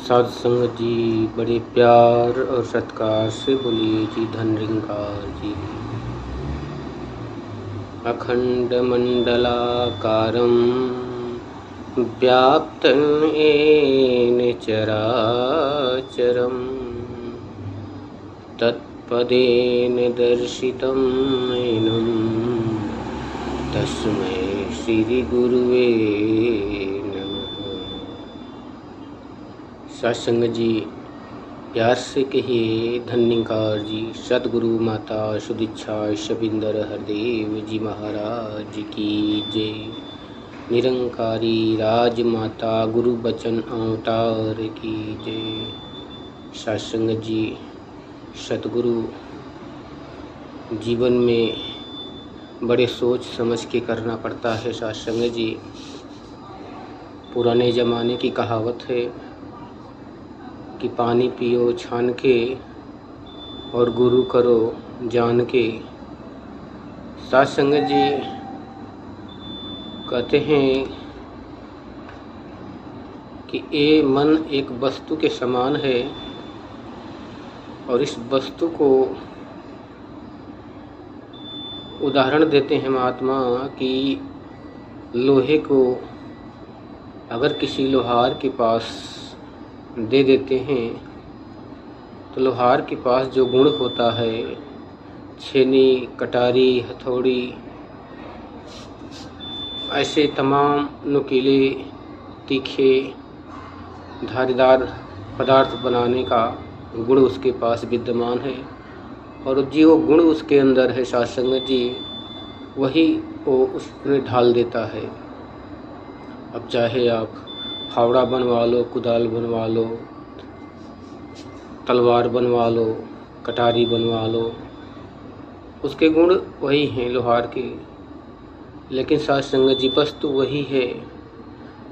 साधु संगत जी बड़े प्यार और सत्कार से बोलिए जी धनरिंकार जी। अखंड मंडलाकारं व्याप्तं येन चराचरं तत्पदेन दर्शितं नैनं तस्मै श्री गुरुवे नमः। सत्संग जी प्यार से कहिए धन्यकार जी। सदगुरु माता सुदीक्षा शबिंदर हरदेव जी महाराज की जय। निरंकारी राजमाता गुरु बचन अवतार की जय। सत्संग जी सतगुरु जीवन में बड़े सोच समझ के करना पड़ता है। सत्संग जी पुराने ज़माने की कहावत है कि पानी पियो छान के और गुरु करो जान के। सत्संग जी कहते हैं कि ये मन एक वस्तु के समान है और इस वस्तु को उदाहरण देते हैं महात्मा कि लोहे को अगर किसी लोहार के पास दे देते हैं तो लोहार के पास जो गुण होता है, छेनी, कटारी, हथौड़ी, ऐसे तमाम नुकीले, तीखे, धारीदार पदार्थ बनाने का गुण उसके पास विद्यमान है और जो गुण उसके अंदर है सत्संग जी वही वो उसमें ढाल देता है। अब चाहे आप फावड़ा बनवा लो, कुदाल बनवा लो, तलवार बनवा लो, कटारी बनवा लो, उसके गुण वही हैं लोहार के। लेकिन सत्संग जी वस्तु वही है।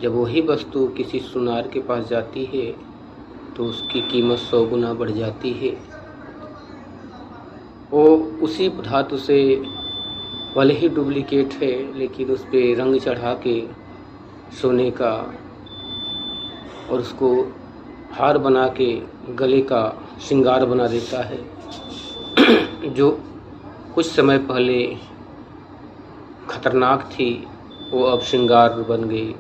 जब वही वस्तु किसी सुनार के पास जाती है तो उसकी कीमत 100 गुना बढ़ जाती है। वो उसी धातु से भले ही डुप्लीकेट है लेकिन उस पर रंग चढ़ा के सोने का और उसको हार बना के गले का श्रृंगार बना देता है। जो कुछ समय पहले खतरनाक थी वो अब श्रृंगार बन गई।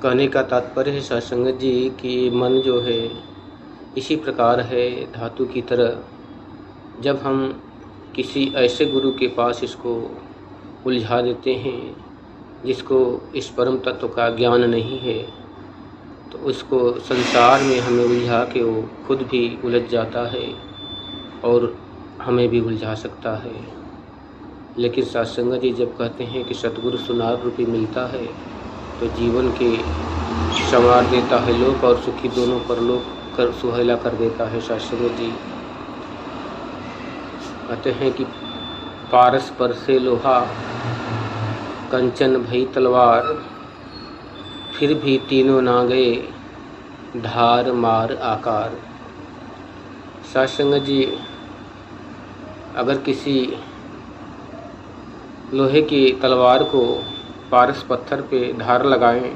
कहने का तात्पर्य है सत्संग जी कि मन जो है इसी प्रकार है धातु की तरह। जब हम किसी ऐसे गुरु के पास इसको उलझा देते हैं जिसको इस परम तत्व का ज्ञान नहीं है तो उसको संसार में हमें उलझा के वो खुद भी उलझ जाता है और हमें भी उलझा सकता है। लेकिन सत्संग जी जब कहते हैं कि सतगुरु सुनार रूपी मिलता है तो जीवन के संवार देता है, लोक और सुखी दोनों परलोक कर सुहेला कर देता है। सत्संग जी कहते हैं कि पारस पर से लोहा कंचन भई तलवार फिर भी तीनों ना गए धार मार आकार। सत्संग जी अगर किसी लोहे की तलवार को पारस पत्थर पे धार लगाएं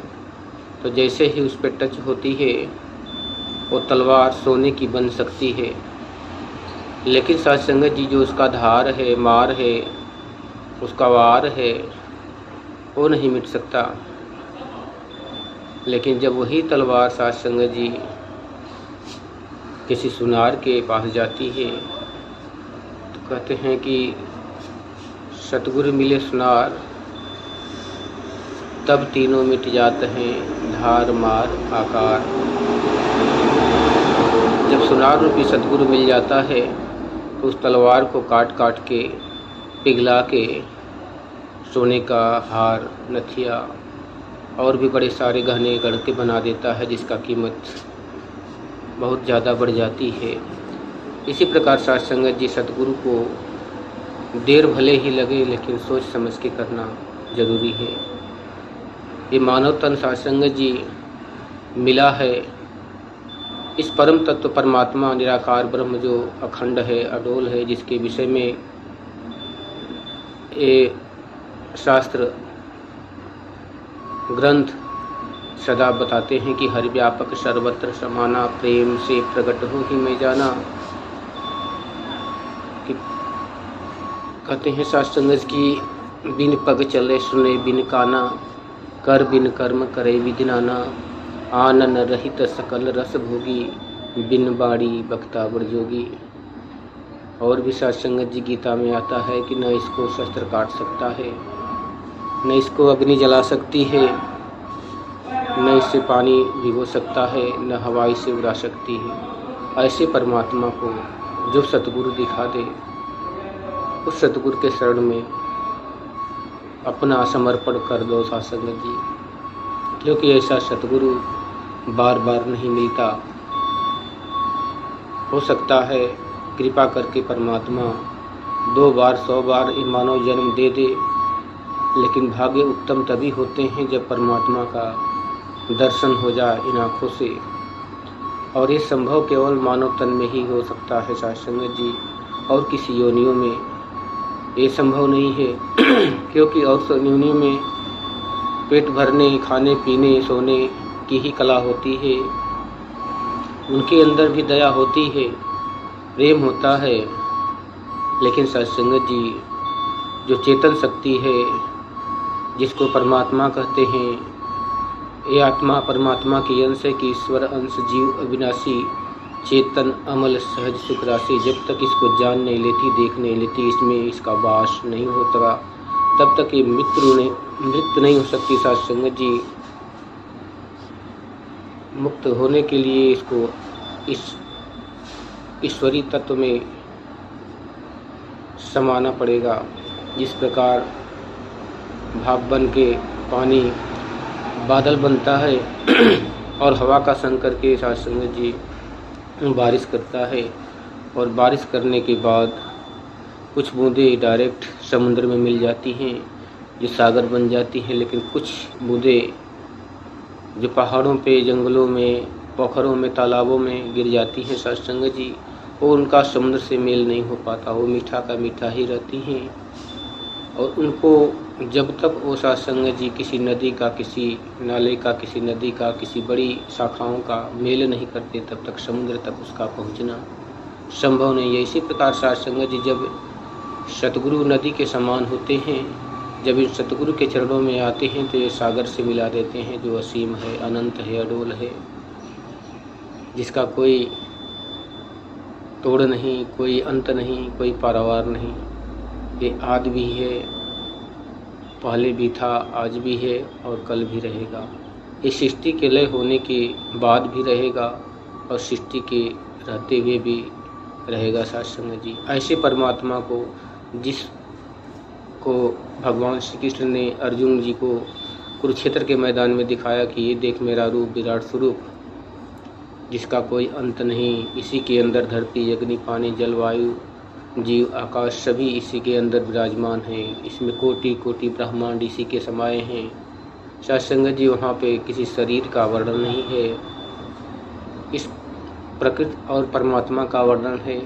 तो जैसे ही उस पर टच होती है वो तलवार सोने की बन सकती है। लेकिन सत्संग जी जो उसका धार है, मार है, उसका वार है वो नहीं मिट सकता। लेकिन जब वही तलवार सत्संग जी किसी सुनार के पास जाती है तो कहते हैं कि सतगुरु मिले सुनार तब तीनों मिट जाते हैं धार मार आकार। जब सुनार रूपी सतगुरु मिल जाता है तो उस तलवार को काट काट के पिघला के सोने का हार, नथिया और भी बड़े सारे गहने गढ़ के बना देता है जिसका कीमत बहुत ज़्यादा बढ़ जाती है। इसी प्रकार सत्संग जी सतगुरु को देर भले ही लगे लेकिन सोच समझ के करना जरूरी है। ये मानव तन सत्संग जी मिला है इस परम तत्व परमात्मा निराकार ब्रह्म जो अखंड है, अडोल है, जिसके विषय में ये शास्त्र ग्रंथ सदा बताते हैं कि हरि व्यापक सर्वत्र समाना, प्रेम से प्रकट हो ही मैं जाना। कि कहते हैं साध संगत की बिन पग चले सुने बिन काना, कर बिन कर्म करे विधि नाना, आनन रहित सकल रस भोगी, बिन बाड़ी बक्ता बरजोगी। और भी साध संगत जी गीता में आता है कि न इसको शस्त्र काट सकता है, न इसको अग्नि जला सकती है, न इससे पानी भिगो सकता है, न हवा इसे उड़ा सकती है। ऐसे परमात्मा को जो सतगुरु दिखा दे, उस सतगुरु के शरण में अपना समर्पण कर दो साध संगत जी, क्योंकि ऐसा सतगुरु बार बार नहीं मिलता। हो सकता है कृपा करके परमात्मा 2 बार 100 बार मानव जन्म दे दे, लेकिन भाग्य उत्तम तभी होते हैं जब परमात्मा का दर्शन हो जाए इन आँखों से। और ये संभव केवल मानव तन में ही हो सकता है साध संगत जी, और किसी योनियों में ये संभव नहीं है। क्योंकि और योनियों में पेट भरने, खाने पीने, सोने की ही कला होती है। उनके अंदर भी दया होती है, प्रेम होता है, लेकिन साध संगत जी जो चेतन शक्ति है, जिसको परमात्मा कहते हैं, ये आत्मा परमात्मा की अंश है कि ईश्वर अंश जीव अविनाशी, चेतन अमल सहज सुख राशि। जब तक इसको जान नहीं लेती, देख नहीं लेती, इसमें इसका वास नहीं होता, तब तक ये मृत्यु नहीं हो सकती। साध संगत जी मुक्त होने के लिए इसको इस ईश्वरी तत्व में समाना पड़ेगा। जिस प्रकार भाप बन के पानी बादल बनता है और हवा का संग करके साध संगत जी बारिश करता है, और बारिश करने के बाद कुछ बूंदें डायरेक्ट समुद्र में मिल जाती हैं जो सागर बन जाती हैं, लेकिन कुछ बूंदें जो पहाड़ों पे, जंगलों में, पोखरों में, तालाबों में गिर जाती हैं साध संगत जी, वो उनका समुद्र से मेल नहीं हो पाता, वो मीठा का मीठा ही रहती हैं। और उनको जब तक वो साध संगत जी किसी नदी का, किसी नाले का, किसी नदी का, किसी बड़ी शाखाओं का मेल नहीं करते, तब तक समुद्र तक उसका पहुंचना संभव नहीं है। इसी प्रकार साध संगत जी जब सतगुरु नदी के समान होते हैं, जब इन सतगुरु के चरणों में आते हैं तो ये सागर से मिला देते हैं, जो असीम है, अनंत है, अडोल है, जिसका कोई तोड़ नहीं, कोई अंत नहीं, कोई पारावार नहीं। ये आदि भी है, पहले भी था, आज भी है और कल भी रहेगा। ये सृष्टि के लय होने के बाद भी रहेगा और सृष्टि के रहते हुए भी रहेगा साध संगत जी। ऐसे परमात्मा को, जिसको भगवान श्री कृष्ण ने अर्जुन जी को कुरुक्षेत्र के मैदान में दिखाया कि ये देख मेरा रूप, विराट स्वरूप, जिसका कोई अंत नहीं, इसी के अंदर धरती, अग्नि, पानी, जल, वायु, जीव, आकाश सभी इसी के अंदर विराजमान हैं। इसमें कोटि कोटि ब्रह्मांड इसी के समाये हैं। साध संगत जी वहाँ पे किसी शरीर का वर्णन नहीं है, इस प्रकृति और परमात्मा का वर्णन है।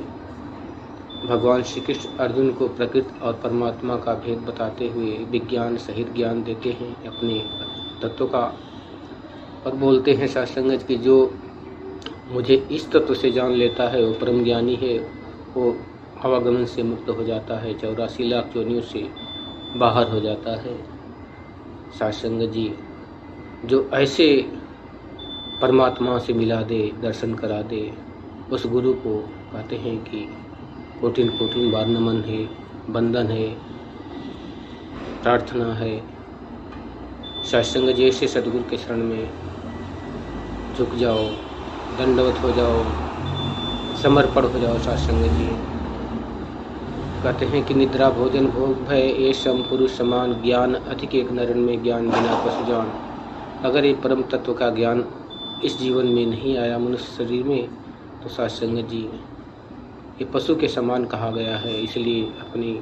भगवान श्री कृष्ण अर्जुन को प्रकृति और परमात्मा का भेद बताते हुए विज्ञान सहित ज्ञान देते हैं अपने तत्व का, और बोलते हैं साध संगत की जो मुझे इस तत्व से जान लेता है वो परम ज्ञानी है, वो आवागमन से मुक्त हो जाता है, 84 लाख योनियों से बाहर हो जाता है। साध संगत जी जो ऐसे परमात्मा से मिला दे, दर्शन करा दे, उस गुरु को कहते हैं कि कोटिन कोटिन बार नमन है, बंधन है, प्रार्थना है। साध संगत जी ऐसे सदगुरु के शरण में झुक जाओ, दंडवत हो जाओ, समर्पण हो जाओ। साध संगत जी कहते हैं कि निद्रा भोजन भोग भय ये सम पुरुष समान, ज्ञान अधिक एक नरन में ज्ञान बिना पशु जान। अगर ये परम तत्व का ज्ञान इस जीवन में नहीं आया मनुष्य शरीर में, तो साध संगत जी ये पशु के समान कहा गया है। इसलिए अपनी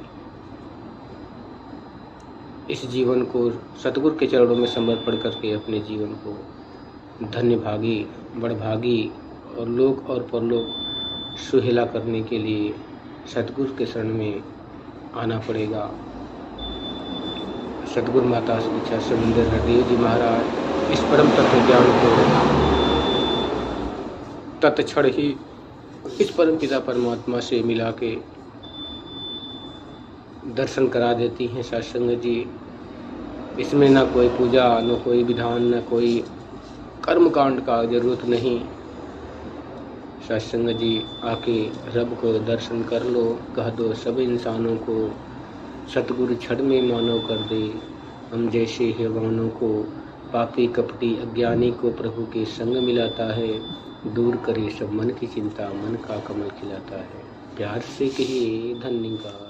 इस जीवन को सतगुरु के चरणों में समर्पण करके अपने जीवन को धन्य भागी, बड़भागी और लोक और परलोक सुहेला करने के लिए सतगुरु के शरण में आना पड़ेगा। सतगुरु माता श्री चैतन्य हरदेव जी महाराज इस परम तत्व ज्ञान को तत्क्षण ही इस परम पिता परमात्मा से मिला के दर्शन करा देती हैं सत्संग जी। इसमें ना कोई पूजा, न कोई विधान, न कोई कर्मकांड का जरूरत नहीं। सत्संग जी आके रब को दर्शन कर लो, कह दो सब इंसानों को सतगुरु छड़ में मानव कर दे। हम जैसे हैवानों को, पापी कपटी अज्ञानी को प्रभु के संग मिलाता है। दूर करे सब मन की चिंता, मन का कमल खिलाता है। प्यार से कहिए धन्यवाद।